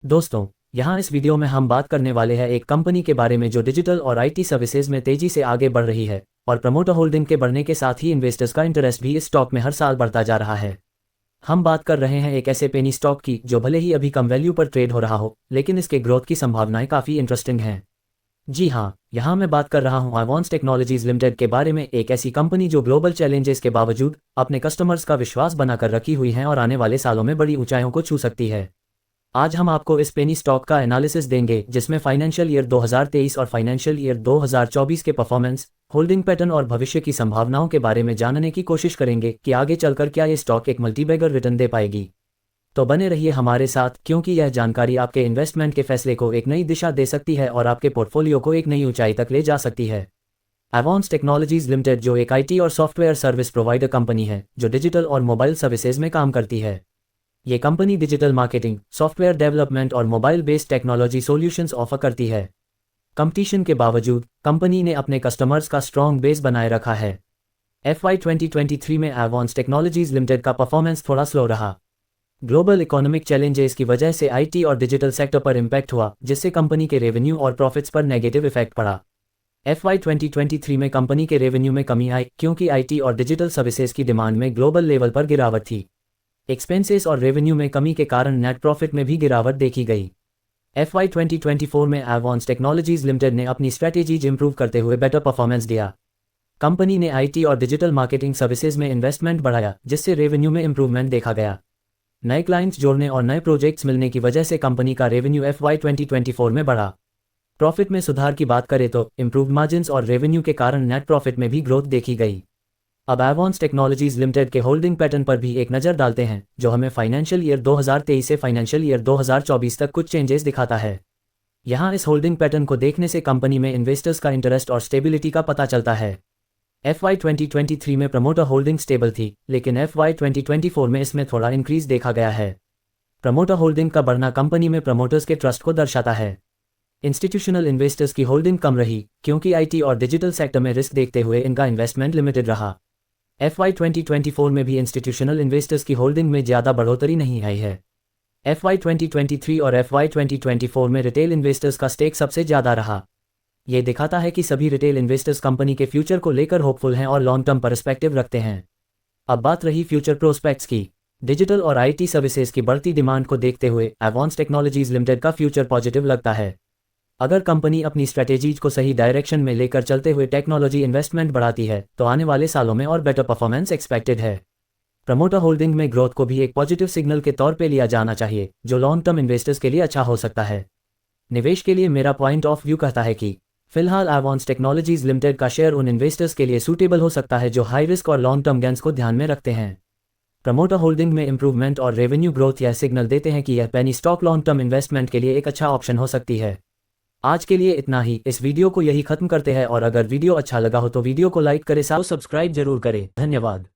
दोस्तों, यहाँ इस वीडियो में हम बात करने वाले हैं एक कंपनी के बारे में जो डिजिटल और आईटी सर्विसेज में तेजी से आगे बढ़ रही है और प्रमोटर होल्डिंग के बढ़ने के साथ ही इन्वेस्टर्स का इंटरेस्ट भी इस स्टॉक में हर साल बढ़ता जा रहा है। हम बात कर रहे हैं एक ऐसे पेनी स्टॉक की जो भले ही अभी कम वैल्यू पर ट्रेड हो रहा हो, लेकिन इसके ग्रोथ की संभावनाएं काफ़ी इंटरेस्टिंग हैं। जी हाँ, यहाँ मैं बात कर रहा हूँ एवॉन्स टेक्नोलॉजीज लिमिटेड के बारे में, एक ऐसी कंपनी जो ग्लोबल चैलेंजेस के बावजूद अपने कस्टमर्स का विश्वास बनाकर रखी हुई है और आने वाले सालों में बड़ी ऊंचाइयों को छू सकती है। आज हम आपको इस पेनी स्टॉक का एनालिसिस देंगे जिसमें फाइनेंशियल ईयर 2023 और फाइनेंशियल ईयर 2024 के परफॉर्मेंस, होल्डिंग पैटर्न और भविष्य की संभावनाओं के बारे में जानने की कोशिश करेंगे कि आगे चलकर क्या ये स्टॉक एक मल्टीबैगर रिटर्न दे पाएगी। तो बने रहिए हमारे साथ, क्योंकि यह जानकारी आपके इन्वेस्टमेंट के फैसले को एक नई दिशा दे सकती है और आपके पोर्टफोलियो को एक नई ऊंचाई तक ले जा सकती है। एवॉन्स टेक्नोलॉजीज लिमिटेड जो एक आईटी और सॉफ्टवेयर सर्विस प्रोवाइडर कंपनी है जो डिजिटल और मोबाइल सर्विसेज में काम करती है। ये company digital marketing, software development और mobile based technology solutions offer करती है। कंपटीशन के बावजूद कंपनी ने अपने कस्टमर्स का स्ट्रॉन्ग बेस बनाए रखा है। FY 2023 में एवॉन्स टेक्नोलॉजीज लिमिटेड का परफॉर्मेंस थोड़ा स्लो रहा। ग्लोबल इकोनॉमिक चैलेंजेस की वजह से आईटी और डिजिटल सेक्टर पर इम्पैक्ट हुआ, जिससे कंपनी के रेवेन्यू और प्रॉफिट्स पर नेगेटिव इफेक्ट पड़ा। FY 2023 में कंपनी के रेवेन्यू में कमी आई क्योंकि आईटी और डिजिटल सर्विसेज की डिमांड में ग्लोबल लेवल पर गिरावट थी। एक्सपेंसेस और रेवेन्यू में कमी के कारण नेट प्रॉफिट में भी गिरावट देखी गई। FY 2024 में एवॉन्स टेक्नोलॉजीज लिमिटेड ने अपनी स्ट्रैटेजीज इंप्रूव करते हुए बेटर परफॉर्मेंस दिया। कंपनी ने आईटी और डिजिटल मार्केटिंग सर्विसेज में इन्वेस्टमेंट बढ़ाया, जिससे रेवेन्यू में इंप्रूवमेंट देखा गया। नए क्लाइंट्स जोड़ने और नए प्रोजेक्ट्स मिलने की वजह से कंपनी का रेवेन्यू FY 2024 में बढ़ा। प्रॉफिट में सुधार की बात करें तो इंप्रूव्ड मार्जिन्स और रेवेन्यू के कारण नेट प्रॉफिट में भी ग्रोथ देखी गई। अब एवॉन्स टेक्नोलॉजीज लिमिटेड के होल्डिंग पैटर्न पर भी एक नज़र डालते हैं, जो हमें फाइनेंशियल ईयर 2023 से फाइनेंशियल ईयर 2024 तक कुछ चेंजेस दिखाता है। यहाँ इस होल्डिंग पैटर्न को देखने से कंपनी में इन्वेस्टर्स का इंटरेस्ट और स्टेबिलिटी का पता चलता है। FY 2023 में प्रमोटर होल्डिंग स्टेबल थी, लेकिन FY 2024 में इसमें थोड़ा इंक्रीज देखा गया है। प्रमोटर होल्डिंग का बढ़ना कंपनी में प्रमोटर्स के ट्रस्ट को दर्शाता है। इंस्टीट्यूशनल इन्वेस्टर्स की होल्डिंग कम रही क्योंकि आईटी और डिजिटल सेक्टर में रिस्क देखते हुए इनका इन्वेस्टमेंट लिमिटेड रहा। FY 2024 में भी इंस्टीट्यूशनल इन्वेस्टर्स की होल्डिंग में ज़्यादा बढ़ोतरी नहीं आई है। FY 2023 और FY 2024 में रिटेल इन्वेस्टर्स का स्टेक सबसे ज़्यादा रहा। ये दिखाता है कि सभी रिटेल इन्वेस्टर्स कंपनी के फ्यूचर को लेकर होपफुल हैं और लॉन्ग टर्म पर्सपेक्टिव रखते हैं। अब बात रही फ्यूचर प्रोस्पेक्ट्स की। डिजिटल और आईटी सर्विसेज की बढ़ती डिमांड को देखते हुए एवॉन्स टेक्नोलॉजीज लिमिटेड का फ्यूचर पॉजिटिव लगता है। अगर कंपनी अपनी स्ट्रैटेजीज को सही डायरेक्शन में लेकर चलते हुए टेक्नोलॉजी इन्वेस्टमेंट बढ़ाती है तो आने वाले सालों में और बेटर परफॉर्मेंस एक्सपेक्टेड है। प्रमोटर होल्डिंग में ग्रोथ को भी एक पॉजिटिव सिग्नल के तौर पे लिया जाना चाहिए, जो लॉन्ग टर्म इन्वेस्टर्स के लिए अच्छा हो सकता है। निवेश के लिए मेरा पॉइंट ऑफ व्यू कहता है कि फिलहाल एवॉन्स टेक्नोलॉजीज लिमिटेड का शेयर उन इन्वेस्टर्स के लिए सूटेबल हो सकता है जो हाई रिस्क और लॉन्ग टर्म गेन्स को ध्यान में रखते हैं। प्रमोटर होल्डिंग में इंप्रूवमेंट और रेवेन्यू ग्रोथ यह सिग्नल देते हैं कि यह penny stock long term investment के लिए एक अच्छा ऑप्शन हो सकती है। आज के लिए इतना ही, इस वीडियो को यही खत्म करते हैं और अगर वीडियो अच्छा लगा हो तो वीडियो को लाइक करें, साथ सब्सक्राइब जरूर करें। धन्यवाद।